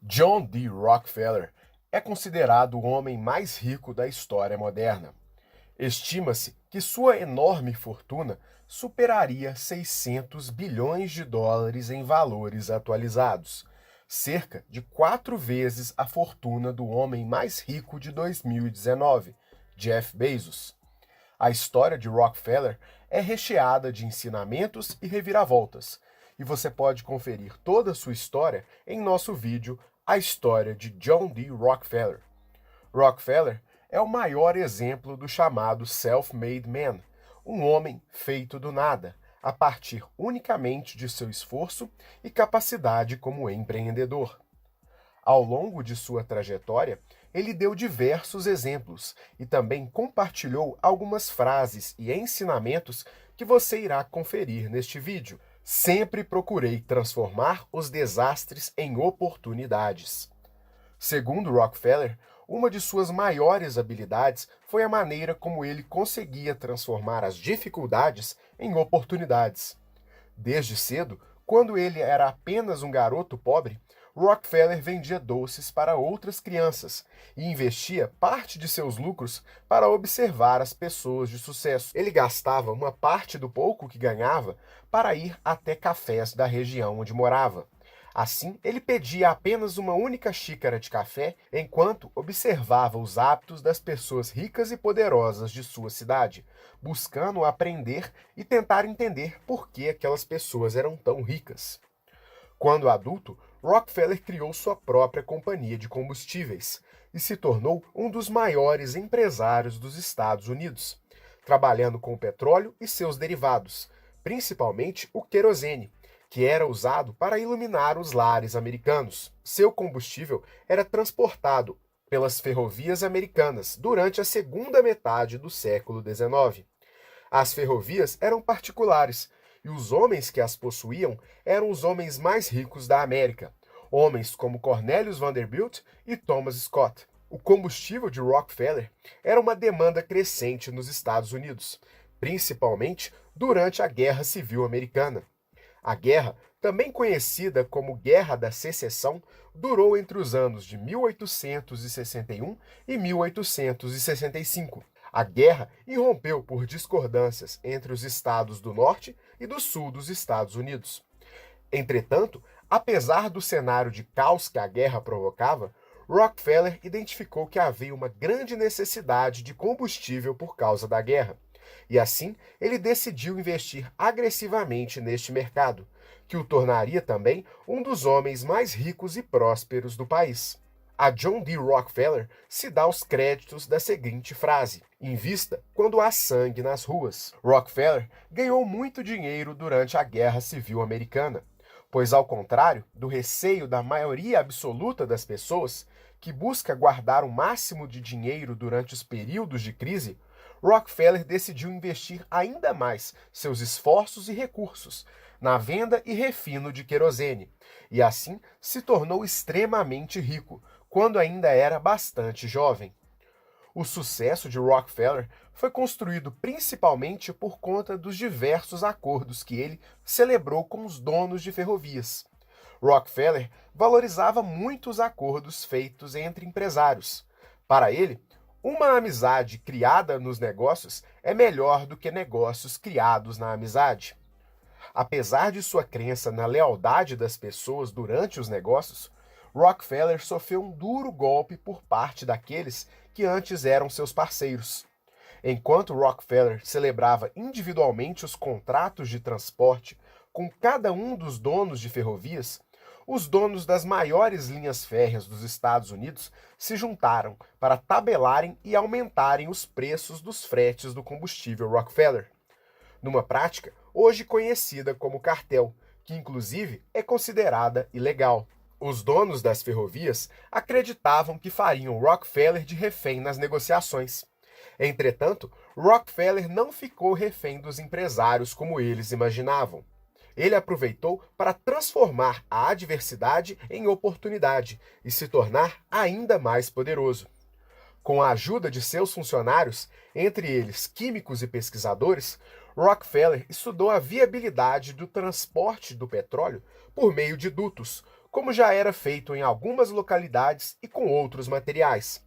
John D. Rockefeller é considerado o homem mais rico da história moderna. Estima-se que sua enorme fortuna superaria 600 bilhões de dólares em valores atualizados, cerca de 4 vezes a fortuna do homem mais rico de 2019, Jeff Bezos. A história de Rockefeller é recheada de ensinamentos e reviravoltas, e você pode conferir toda a sua história em nosso vídeo A História de John D. Rockefeller. Rockefeller é o maior exemplo do chamado self-made man, um homem feito do nada, a partir unicamente de seu esforço e capacidade como empreendedor. Ao longo de sua trajetória, ele deu diversos exemplos e também compartilhou algumas frases e ensinamentos que você irá conferir neste vídeo. Sempre procurei transformar os desastres em oportunidades. Segundo Rockefeller, uma de suas maiores habilidades foi a maneira como ele conseguia transformar as dificuldades em oportunidades. Desde cedo, quando ele era apenas um garoto pobre, Rockefeller vendia doces para outras crianças e investia parte de seus lucros para observar as pessoas de sucesso. Ele gastava uma parte do pouco que ganhava para ir até cafés da região onde morava. Assim, ele pedia apenas uma única xícara de café enquanto observava os hábitos das pessoas ricas e poderosas de sua cidade, buscando aprender e tentar entender por que aquelas pessoas eram tão ricas. Quando adulto, Rockefeller criou sua própria companhia de combustíveis e se tornou um dos maiores empresários dos Estados Unidos, trabalhando com o petróleo e seus derivados, principalmente o querosene, que era usado para iluminar os lares americanos. Seu combustível era transportado pelas ferrovias americanas durante a segunda metade do século XIX. As ferrovias eram particulares e os homens que as possuíam eram os homens mais ricos da América, homens como Cornelius Vanderbilt e Thomas Scott. O combustível de Rockefeller era uma demanda crescente nos Estados Unidos, principalmente durante a Guerra Civil Americana. A guerra, também conhecida como Guerra da Secessão, durou entre os anos de 1861 e 1865. A guerra irrompeu por discordâncias entre os estados do norte e do sul dos Estados Unidos. Entretanto, apesar do cenário de caos que a guerra provocava, Rockefeller identificou que havia uma grande necessidade de combustível por causa da guerra. E assim, ele decidiu investir agressivamente neste mercado, que o tornaria também um dos homens mais ricos e prósperos do país. A John D. Rockefeller se dá os créditos da seguinte frase: invista quando há sangue nas ruas. Rockefeller ganhou muito dinheiro durante a Guerra Civil Americana, pois, ao contrário do receio da maioria absoluta das pessoas, que busca guardar o máximo de dinheiro durante os períodos de crise, Rockefeller decidiu investir ainda mais seus esforços e recursos na venda e refino de querosene, e assim se tornou extremamente rico, quando ainda era bastante jovem. O sucesso de Rockefeller foi construído principalmente por conta dos diversos acordos que ele celebrou com os donos de ferrovias. Rockefeller valorizava muito os acordos feitos entre empresários. Para ele, uma amizade criada nos negócios é melhor do que negócios criados na amizade. Apesar de sua crença na lealdade das pessoas durante os negócios, Rockefeller sofreu um duro golpe por parte daqueles que antes eram seus parceiros. Enquanto Rockefeller celebrava individualmente os contratos de transporte com cada um dos donos de ferrovias, os donos das maiores linhas férreas dos Estados Unidos se juntaram para tabelarem e aumentarem os preços dos fretes do combustível Rockefeller, numa prática hoje conhecida como cartel, que inclusive é considerada ilegal. Os donos das ferrovias acreditavam que fariam Rockefeller de refém nas negociações. Entretanto, Rockefeller não ficou refém dos empresários como eles imaginavam. Ele aproveitou para transformar a adversidade em oportunidade e se tornar ainda mais poderoso. Com a ajuda de seus funcionários, entre eles químicos e pesquisadores, Rockefeller estudou a viabilidade do transporte do petróleo por meio de dutos, como já era feito em algumas localidades e com outros materiais.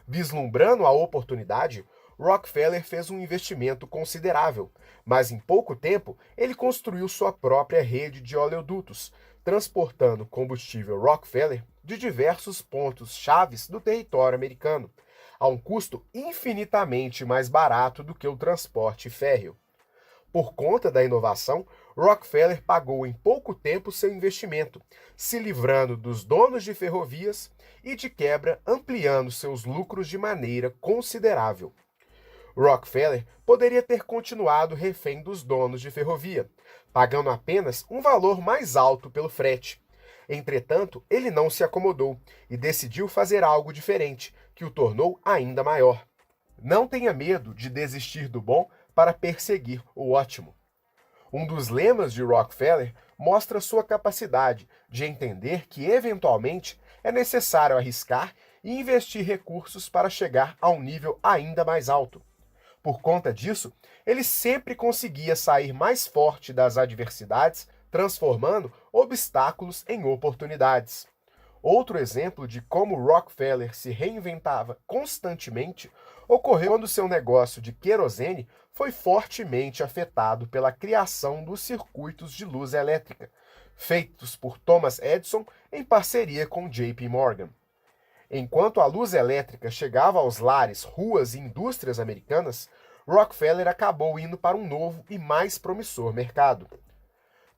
Vislumbrando a oportunidade, Rockefeller fez um investimento considerável, mas em pouco tempo ele construiu sua própria rede de oleodutos, transportando combustível Rockefeller de diversos pontos chaves do território americano, a um custo infinitamente mais barato do que o transporte férreo. Por conta da inovação, Rockefeller pagou em pouco tempo seu investimento, se livrando dos donos de ferrovias e, de quebra, ampliando seus lucros de maneira considerável. Rockefeller poderia ter continuado refém dos donos de ferrovia, pagando apenas um valor mais alto pelo frete. Entretanto, ele não se acomodou e decidiu fazer algo diferente, que o tornou ainda maior. Não tenha medo de desistir do bom para perseguir o ótimo. Um dos lemas de Rockefeller mostra sua capacidade de entender que, eventualmente, é necessário arriscar e investir recursos para chegar a um nível ainda mais alto. Por conta disso, ele sempre conseguia sair mais forte das adversidades, transformando obstáculos em oportunidades. Outro exemplo de como Rockefeller se reinventava constantemente ocorreu quando seu negócio de querosene foi fortemente afetado pela criação dos circuitos de luz elétrica, feitos por Thomas Edison em parceria com JP Morgan. Enquanto a luz elétrica chegava aos lares, ruas e indústrias americanas, Rockefeller acabou indo para um novo e mais promissor mercado.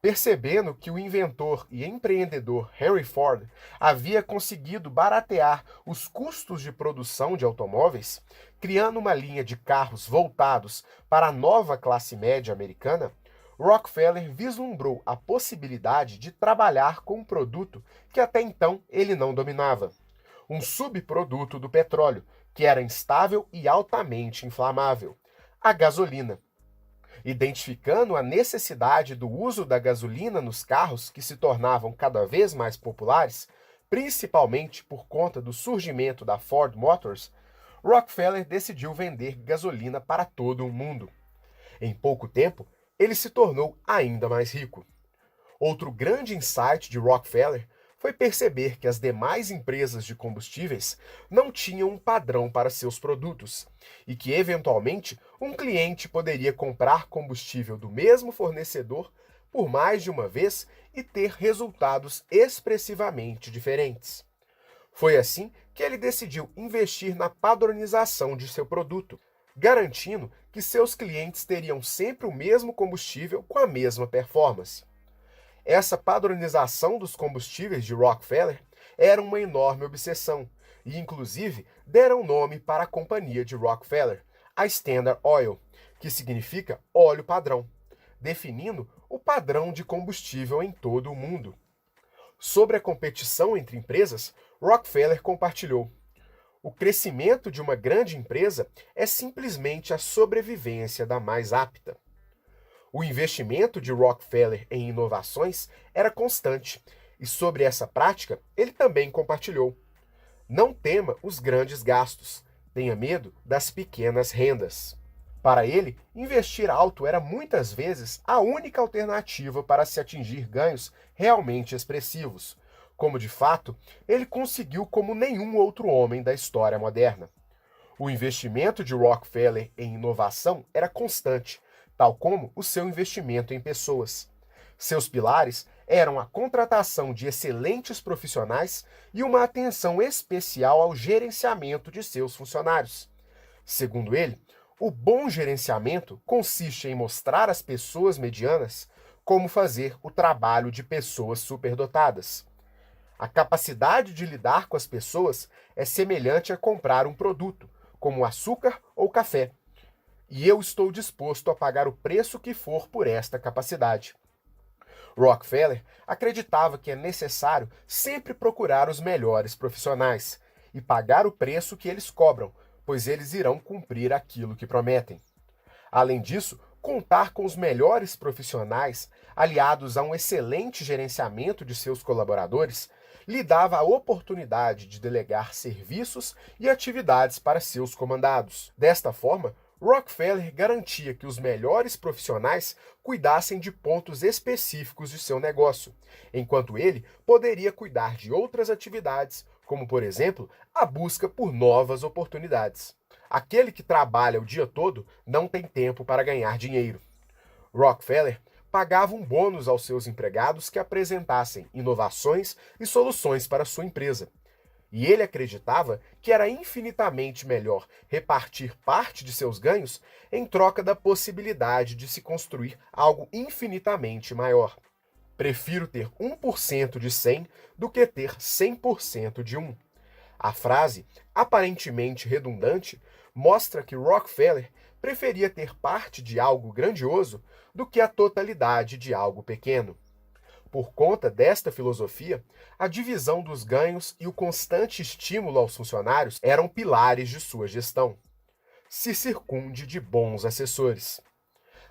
Percebendo que o inventor e empreendedor Henry Ford havia conseguido baratear os custos de produção de automóveis, criando uma linha de carros voltados para a nova classe média americana, Rockefeller vislumbrou a possibilidade de trabalhar com um produto que até então ele não dominava: um subproduto do petróleo, que era instável e altamente inflamável: a gasolina. Identificando a necessidade do uso da gasolina nos carros que se tornavam cada vez mais populares, principalmente por conta do surgimento da Ford Motors, Rockefeller decidiu vender gasolina para todo o mundo. Em pouco tempo, ele se tornou ainda mais rico. Outro grande insight de Rockefeller foi perceber que as demais empresas de combustíveis não tinham um padrão para seus produtos e que, eventualmente, um cliente poderia comprar combustível do mesmo fornecedor por mais de uma vez e ter resultados expressivamente diferentes. Foi assim que ele decidiu investir na padronização de seu produto, garantindo que seus clientes teriam sempre o mesmo combustível com a mesma performance. Essa padronização dos combustíveis de Rockefeller era uma enorme obsessão, e inclusive deram nome para a companhia de Rockefeller, a Standard Oil, que significa óleo padrão, definindo o padrão de combustível em todo o mundo. Sobre a competição entre empresas, Rockefeller compartilhou: o crescimento de uma grande empresa é simplesmente a sobrevivência da mais apta. O investimento de Rockefeller em inovações era constante, e sobre essa prática ele também compartilhou: não tema os grandes gastos, tenha medo das pequenas rendas. Para ele, investir alto era muitas vezes a única alternativa para se atingir ganhos realmente expressivos, como de fato ele conseguiu como nenhum outro homem da história moderna. O investimento de Rockefeller em inovação era constante, tal como o seu investimento em pessoas. Seus pilares eram a contratação de excelentes profissionais e uma atenção especial ao gerenciamento de seus funcionários. Segundo ele, o bom gerenciamento consiste em mostrar às pessoas medianas como fazer o trabalho de pessoas superdotadas. A capacidade de lidar com as pessoas é semelhante a comprar um produto, como açúcar ou café, e eu estou disposto a pagar o preço que for por esta capacidade. Rockefeller acreditava que é necessário sempre procurar os melhores profissionais e pagar o preço que eles cobram, pois eles irão cumprir aquilo que prometem. Além disso, contar com os melhores profissionais, aliados a um excelente gerenciamento de seus colaboradores, lhe dava a oportunidade de delegar serviços e atividades para seus comandados. Desta forma, Rockefeller garantia que os melhores profissionais cuidassem de pontos específicos de seu negócio, enquanto ele poderia cuidar de outras atividades, como, por exemplo, a busca por novas oportunidades. Aquele que trabalha o dia todo não tem tempo para ganhar dinheiro. Rockefeller pagava um bônus aos seus empregados que apresentassem inovações e soluções para sua empresa. E ele acreditava que era infinitamente melhor repartir parte de seus ganhos em troca da possibilidade de se construir algo infinitamente maior. Prefiro ter 1% de 100 do que ter 100% de 1. A frase, aparentemente redundante, mostra que Rockefeller preferia ter parte de algo grandioso do que a totalidade de algo pequeno. Por conta desta filosofia, a divisão dos ganhos e o constante estímulo aos funcionários eram pilares de sua gestão. Se circunde de bons assessores.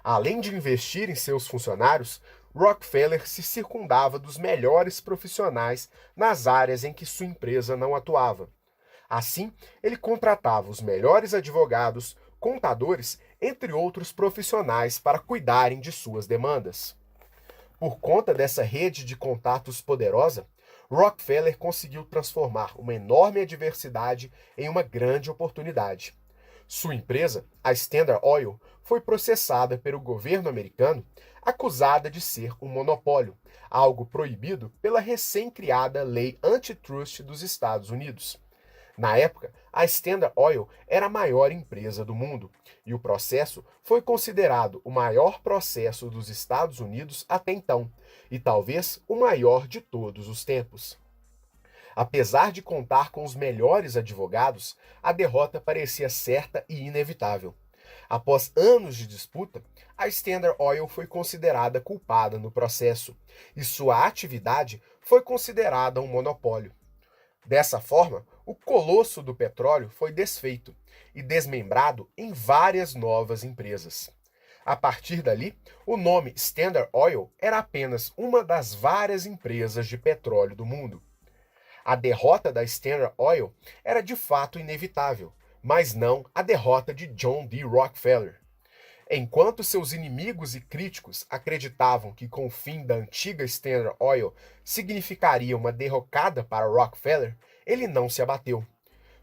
Além de investir em seus funcionários, Rockefeller se circundava dos melhores profissionais nas áreas em que sua empresa não atuava. Assim, ele contratava os melhores advogados, contadores, entre outros profissionais para cuidarem de suas demandas. Por conta dessa rede de contatos poderosa, Rockefeller conseguiu transformar uma enorme adversidade em uma grande oportunidade. Sua empresa, a Standard Oil, foi processada pelo governo americano, acusada de ser um monopólio, algo proibido pela recém-criada Lei Antitrust dos Estados Unidos. Na época, a Standard Oil era a maior empresa do mundo, e o processo foi considerado o maior processo dos Estados Unidos até então, e talvez o maior de todos os tempos. Apesar de contar com os melhores advogados, a derrota parecia certa e inevitável. Após anos de disputa, a Standard Oil foi considerada culpada no processo, e sua atividade foi considerada um monopólio. Dessa forma, o colosso do petróleo foi desfeito e desmembrado em várias novas empresas. A partir dali, o nome Standard Oil era apenas uma das várias empresas de petróleo do mundo. A derrota da Standard Oil era de fato inevitável, mas não a derrota de John D. Rockefeller. Enquanto seus inimigos e críticos acreditavam que com o fim da antiga Standard Oil significaria uma derrocada para Rockefeller, ele não se abateu.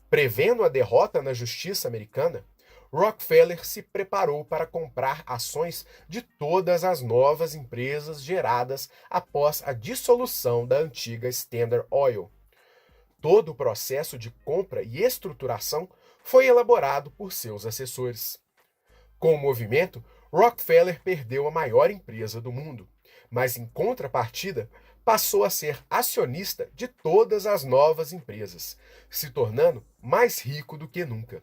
Prevendo a derrota na justiça americana, Rockefeller se preparou para comprar ações de todas as novas empresas geradas após a dissolução da antiga Standard Oil. Todo o processo de compra e estruturação foi elaborado por seus assessores. Com o movimento, Rockefeller perdeu a maior empresa do mundo, mas em contrapartida, passou a ser acionista de todas as novas empresas, se tornando mais rico do que nunca.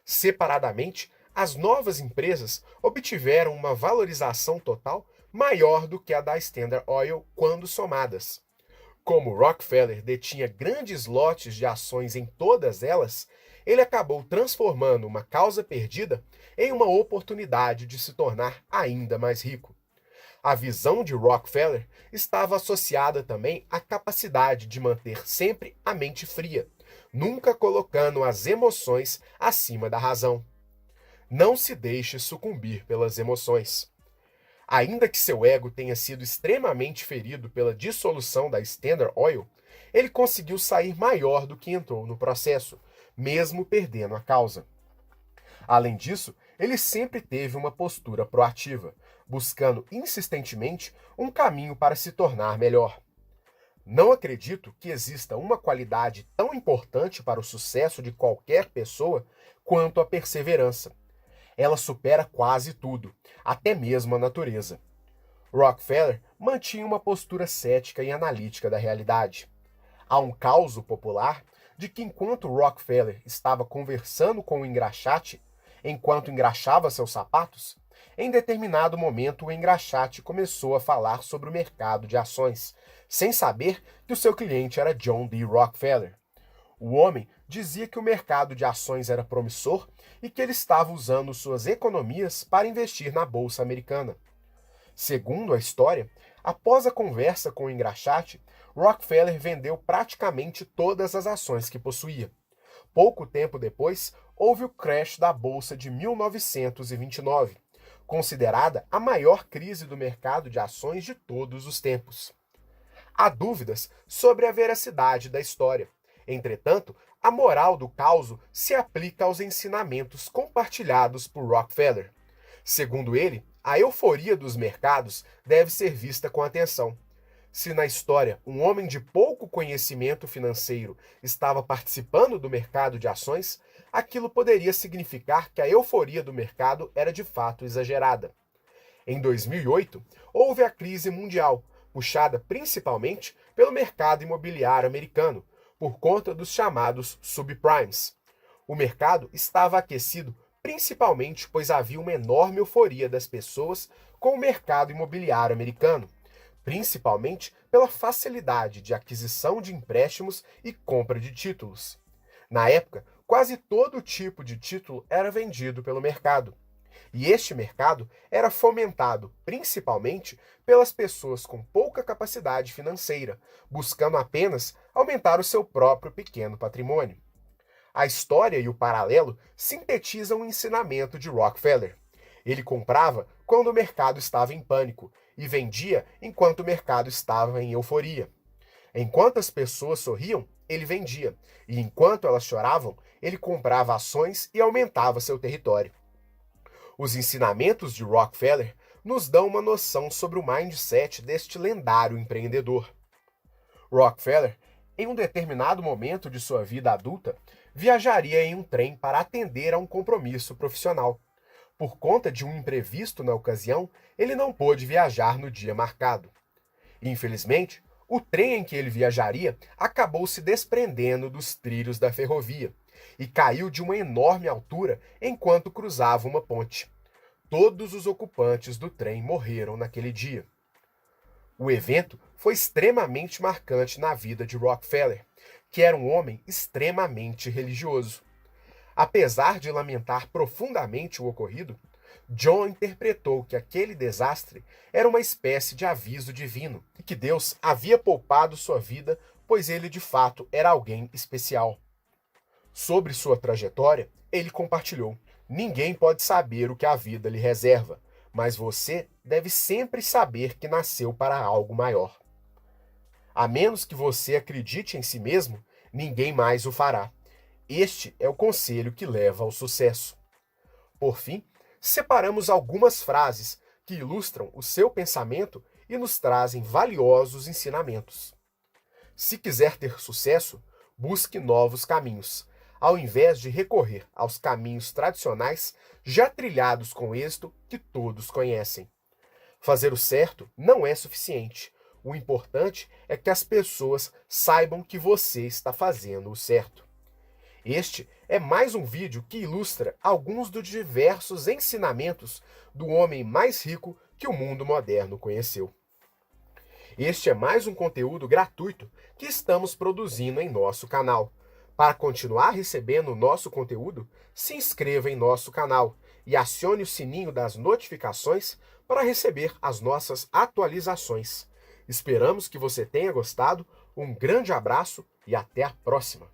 Separadamente, as novas empresas obtiveram uma valorização total maior do que a da Standard Oil quando somadas. Como Rockefeller detinha grandes lotes de ações em todas elas, ele acabou transformando uma causa perdida em uma oportunidade de se tornar ainda mais rico. A visão de Rockefeller estava associada também à capacidade de manter sempre a mente fria, nunca colocando as emoções acima da razão. Não se deixe sucumbir pelas emoções. Ainda que seu ego tenha sido extremamente ferido pela dissolução da Standard Oil, ele conseguiu sair maior do que entrou no processo, mesmo perdendo a causa. Além disso, ele sempre teve uma postura proativa, buscando insistentemente um caminho para se tornar melhor. Não acredito que exista uma qualidade tão importante para o sucesso de qualquer pessoa quanto a perseverança. Ela supera quase tudo, até mesmo a natureza. Rockefeller mantinha uma postura cética e analítica da realidade. Há um causo popular de que enquanto Rockefeller estava conversando com o engraxate, enquanto engraxava seus sapatos, em determinado momento o engraxate começou a falar sobre o mercado de ações, sem saber que o seu cliente era John D. Rockefeller. O homem dizia que o mercado de ações era promissor e que ele estava usando suas economias para investir na bolsa americana. Segundo a história, após a conversa com o engraxate, Rockefeller vendeu praticamente todas as ações que possuía. Pouco tempo depois, houve o crash da Bolsa de 1929, considerada a maior crise do mercado de ações de todos os tempos. Há dúvidas sobre a veracidade da história. Entretanto, a moral do caos se aplica aos ensinamentos compartilhados por Rockefeller. Segundo ele, a euforia dos mercados deve ser vista com atenção. Se na história um homem de pouco conhecimento financeiro estava participando do mercado de ações, aquilo poderia significar que a euforia do mercado era de fato exagerada. Em 2008, houve a crise mundial, puxada principalmente pelo mercado imobiliário americano, por conta dos chamados subprimes. O mercado estava aquecido principalmente pois havia uma enorme euforia das pessoas com o mercado imobiliário americano, principalmente pela facilidade de aquisição de empréstimos e compra de títulos. Na época, quase todo tipo de título era vendido pelo mercado. E este mercado era fomentado principalmente pelas pessoas com pouca capacidade financeira, buscando apenas aumentar o seu próprio pequeno patrimônio. A história e o paralelo sintetizam o ensinamento de Rockefeller. Ele comprava quando o mercado estava em pânico e vendia enquanto o mercado estava em euforia. Enquanto as pessoas sorriam, ele vendia, e enquanto elas choravam, ele comprava ações e aumentava seu território. Os ensinamentos de Rockefeller nos dão uma noção sobre o mindset deste lendário empreendedor. Rockefeller, em um determinado momento de sua vida adulta, viajaria em um trem para atender a um compromisso profissional. Por conta de um imprevisto na ocasião, ele não pôde viajar no dia marcado. Infelizmente, o trem em que ele viajaria acabou se desprendendo dos trilhos da ferrovia e caiu de uma enorme altura enquanto cruzava uma ponte. Todos os ocupantes do trem morreram naquele dia. O evento foi extremamente marcante na vida de Rockefeller, que era um homem extremamente religioso. Apesar de lamentar profundamente o ocorrido, John interpretou que aquele desastre era uma espécie de aviso divino e que Deus havia poupado sua vida, pois ele de fato era alguém especial. Sobre sua trajetória, ele compartilhou: ninguém pode saber o que a vida lhe reserva, mas você deve sempre saber que nasceu para algo maior. A menos que você acredite em si mesmo, ninguém mais o fará. Este é o conselho que leva ao sucesso. Por fim, separamos algumas frases que ilustram o seu pensamento e nos trazem valiosos ensinamentos. Se quiser ter sucesso, busque novos caminhos, ao invés de recorrer aos caminhos tradicionais já trilhados com êxito que todos conhecem. Fazer o certo não é suficiente. O importante é que as pessoas saibam que você está fazendo o certo. Este é mais um vídeo que ilustra alguns dos diversos ensinamentos do homem mais rico que o mundo moderno conheceu. Este é mais um conteúdo gratuito que estamos produzindo em nosso canal. Para continuar recebendo o nosso conteúdo, se inscreva em nosso canal e acione o sininho das notificações para receber as nossas atualizações. Esperamos que você tenha gostado, um grande abraço e até a próxima!